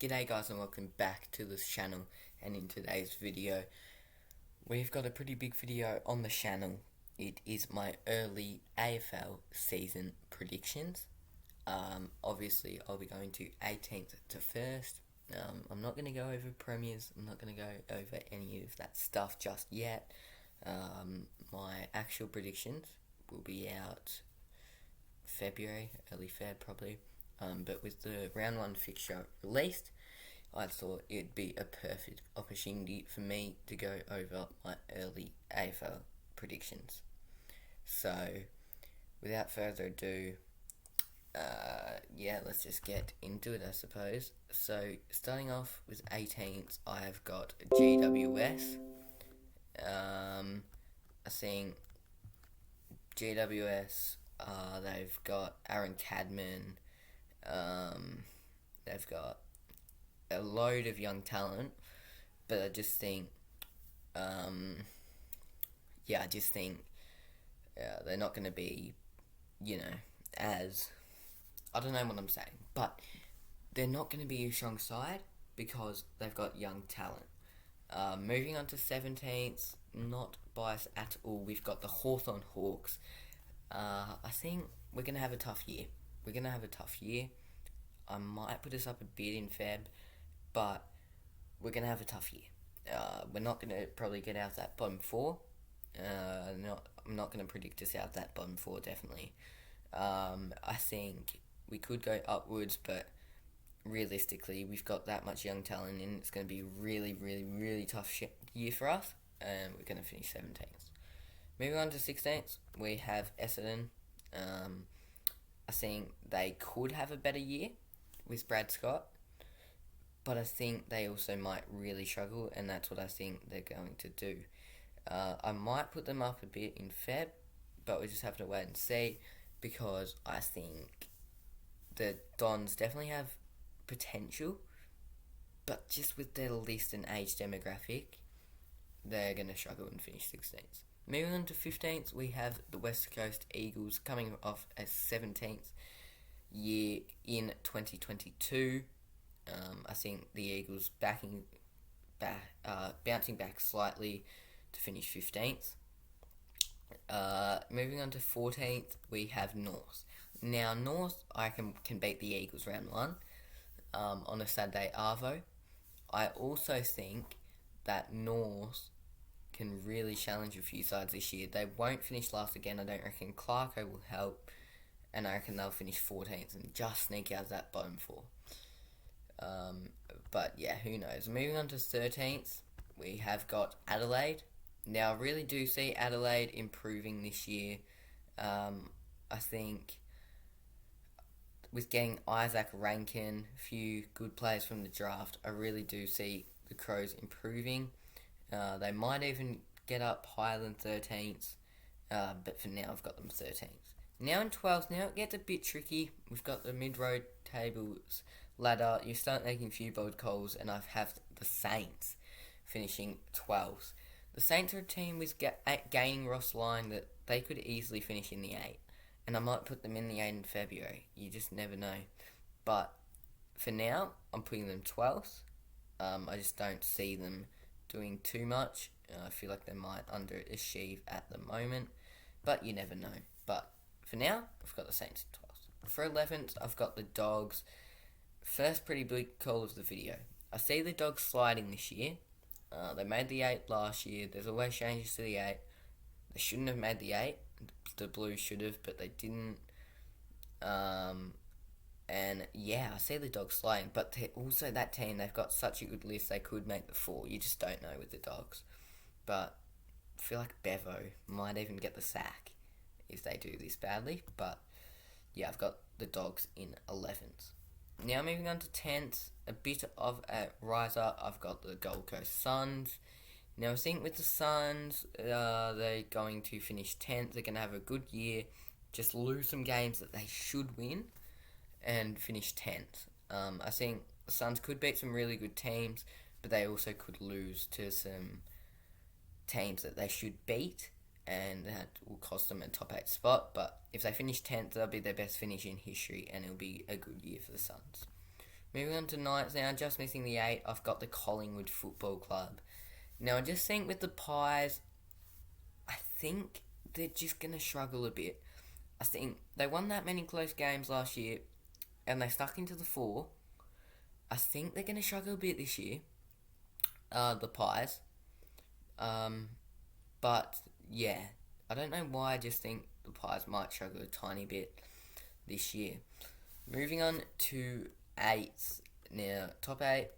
G'day guys and welcome back to this channel, and in today's video we've got a pretty big video on the channel. It is my early AFL season predictions. Obviously I'll be going to 18th to 1st. I'm not going to go over premiers, I'm not going to go over any of that stuff just yet. My actual predictions will be out February, early Feb probably. But with the round 1 fixture released, I thought it'd be a perfect opportunity for me to go over my early AFL predictions. So, without further ado, let's just get into it, I suppose. So, starting off with 18th, I've got GWS. I think GWS, they've got Aaron Cadman. They've got a load of young talent, but I just think, they're not going to be, as, I don't know what I'm saying, but they're not going to be a strong side because they've got young talent. Moving on to 17th, not biased at all, we've got the Hawthorn Hawks. I think we're going to have a tough year. I might put this up a bit in Feb, but we're going to have a tough year. We're not going to probably get out that bottom 4. I'm not going to predict us out that bottom 4, definitely. I think we could go upwards, but realistically, we've got that much young talent and it's going to be a really, really, really tough year for us, and we're going to finish 17th. Moving on to 16th, we have Essendon. I think they could have a better year with Brad Scott, but I think they also might really struggle, and that's what I think they're going to do. I might put them up a bit in Feb, but we just have to wait and see, because I think the Dons definitely have potential, but just with their list and age demographic, they're going to struggle and finish 16th. Moving on to 15th, we have the West Coast Eagles coming off a 17th year in 2022. I think the Eagles bouncing back slightly to finish 15th. Moving on to 14th, we have North. Now, North, I can beat the Eagles round 1 on a Saturday Arvo. I also think that North can really challenge a few sides this year. They won't finish last again. I don't reckon Clarko will help, and I reckon they'll finish 14th and just sneak out that bottom 4. But yeah, who knows. Moving on to 13th, we have got Adelaide. Now, I really do see Adelaide improving this year. I think with getting Isaac Rankin, a few good players from the draft, I really do see the Crows improving. They might even get up higher than 13th, but for now I've got them 13th. Now in 12th, now it gets a bit tricky. We've got the mid-road tables ladder. You start making a few bold calls, and I have the Saints finishing 12th. The Saints are a team with gaining Ross Lyon that they could easily finish in the 8, and I might put them in the 8 in February. You just never know. But for now, I'm putting them 12th. I just don't see them doing too much. I feel like they might underachieve at the moment, but you never know. But for now, I've got the Saints at 12th. For 11th, I've got the Dogs. First pretty big call of the video. I see the Dogs sliding this year. They made the 8 last year. There's always changes to the 8. They shouldn't have made the 8. The Blues should have, but they didn't. And yeah, I see the Dogs sliding, but they're also that team, they've got such a good list, they could make the 4. You just don't know with the Dogs. But I feel like Bevo might even get the sack if they do this badly. But yeah, I've got the Dogs in 11th. Now moving on to 10th, a bit of a riser, I've got the Gold Coast Suns. Now I think with the Suns, they're going to finish 10th, they're going to have a good year, just lose some games that they should win, and finish 10th. I think the Suns could beat some really good teams, but they also could lose to some teams that they should beat, and that will cost them a top 8 spot. But if they finish 10th, that'll be their best finish in history, and it'll be a good year for the Suns. Moving on to nights now, just missing the 8, I've got the Collingwood Football Club. Now, I just think with the Pies, I think they're just going to struggle a bit. I think they won that many close games last year, and they stuck into the 4. I think they're going to struggle a bit this year, the Pies. But, yeah, I don't know why, I just think the Pies might struggle a tiny bit this year. Moving on to 8th. Now, top 8,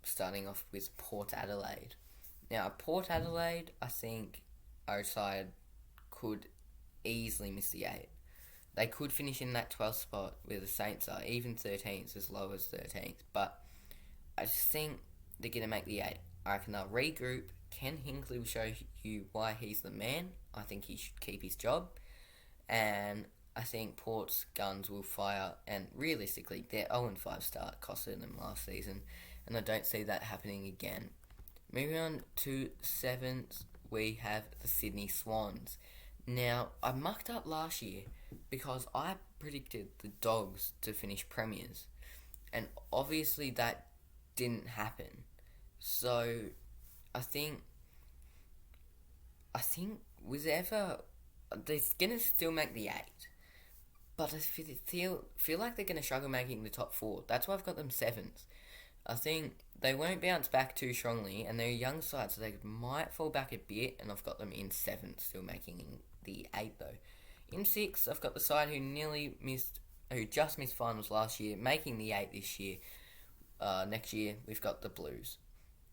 starting off with Port Adelaide. Now, Port Adelaide, I think, our side could easily miss the 8. They could finish in that 12th spot where the Saints are, even 13th, as low as 13th. But I just think they're going to make the 8. I reckon they'll regroup. Ken Hinkley will show you why he's the man. I think he should keep his job. And I think Port's guns will fire. And realistically, their 0-5 start costed them last season. And I don't see that happening again. Moving on to 7th, we have the Sydney Swans. Now, I mucked up last year because I predicted the Dogs to finish premiers. And obviously that didn't happen. So, I think they're going to still make the 8. But I feel like they're going to struggle making the top 4. That's why I've got them 7th. I think they won't bounce back too strongly, and they're a young side, so they might fall back a bit, and I've got them in 7th, still making the 8 though. In 6th, I've got the side who just missed finals last year, making the 8 this year. Next year, we've got the Blues.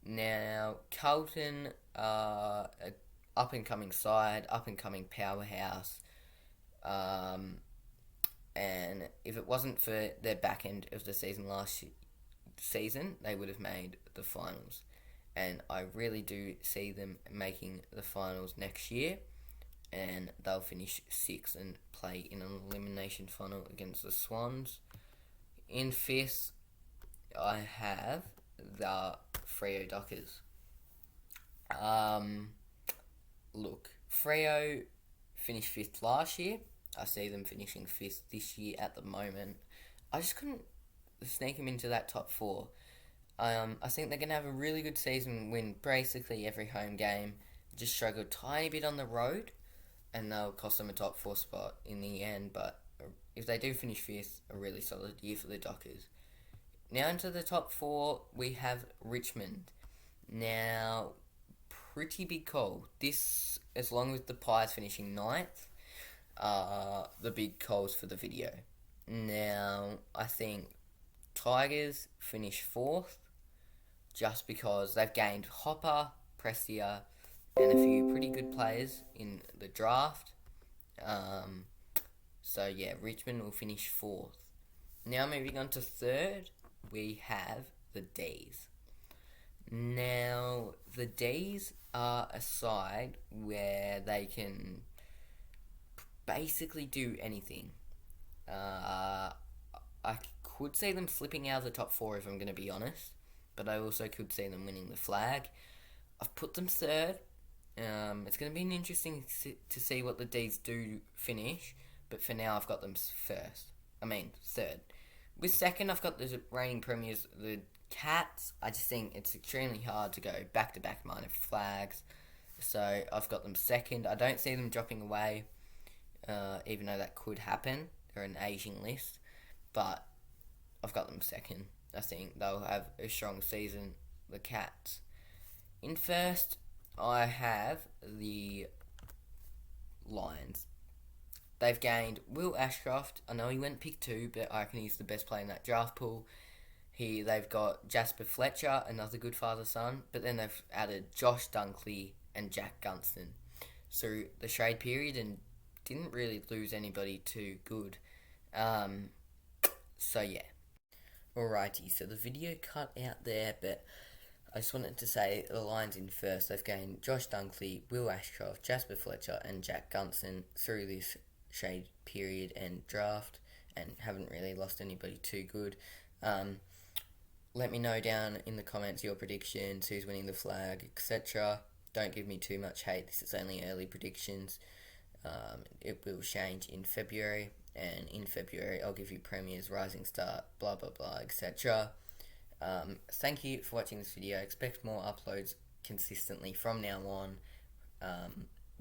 Now, Carlton, up-and-coming side, up-and-coming powerhouse. And if it wasn't for their back end of the season last season, they would have made the finals. And I really do see them making the finals next year. And they'll finish 6th and play in an elimination final against the Swans. In 5th, I have the Freo Dockers. Look, Freo finished 5th last year. I see them finishing 5th this year at the moment. I just couldn't sneak them into that top 4. I think they're going to have a really good season, win basically every home game, just struggle a tiny bit on the road, and they'll cost them a top 4 spot in the end. But if they do finish 5th, a really solid year for the Dockers. Now into the top 4, we have Richmond. Now, pretty big call. This, as long as the Pies finishing 9th, the big calls for the video. Now, I think Tigers finish 4th, just because they've gained Hopper, Prestia, and a few pretty good players in the draft. So yeah, Richmond will finish 4th. Now moving on to 3rd, we have the D's. Now, the D's are a side where they can basically do anything. I could see them slipping out of the top 4 if I'm going to be honest, but I also could see them winning the flag. I've put them 3rd. It's going to be interesting to see what the D's do finish, but for now I've got them 3rd. With 2nd, I've got the reigning premiers, the Cats. I just think it's extremely hard to go back-to-back minor flags, so I've got them 2nd. I don't see them dropping away, even though that could happen. They're an aging list, but I've got them 2nd. I think they'll have a strong season, the Cats. In 1st, I have the Lions. They've gained Will Ashcroft. I know he went pick 2, but I reckon he's the best player in that draft pool. They've got Jasper Fletcher, another good father-son, but then they've added Josh Dunkley and Jack Gunston through the trade period and didn't really lose anybody too good. So yeah. Alrighty, so the video cut out there, but I just wanted to say the Lions in 1st. They've gained Josh Dunkley, Will Ashcroft, Jasper Fletcher and Jack Gunston through this trade period and draft, and haven't really lost anybody too good. Let me know down in the comments your predictions, who's winning the flag, etc. Don't give me too much hate. This is only early predictions. It will change in February. and in February I'll give you Premier's Rising Star, blah blah blah, etc. Thank you for watching this video. Expect more uploads consistently from now on.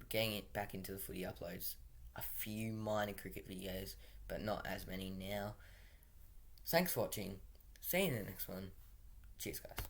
Getting it back into the footy uploads. A few minor cricket videos, but not as many now. Thanks for watching. See you in the next one. Cheers, guys.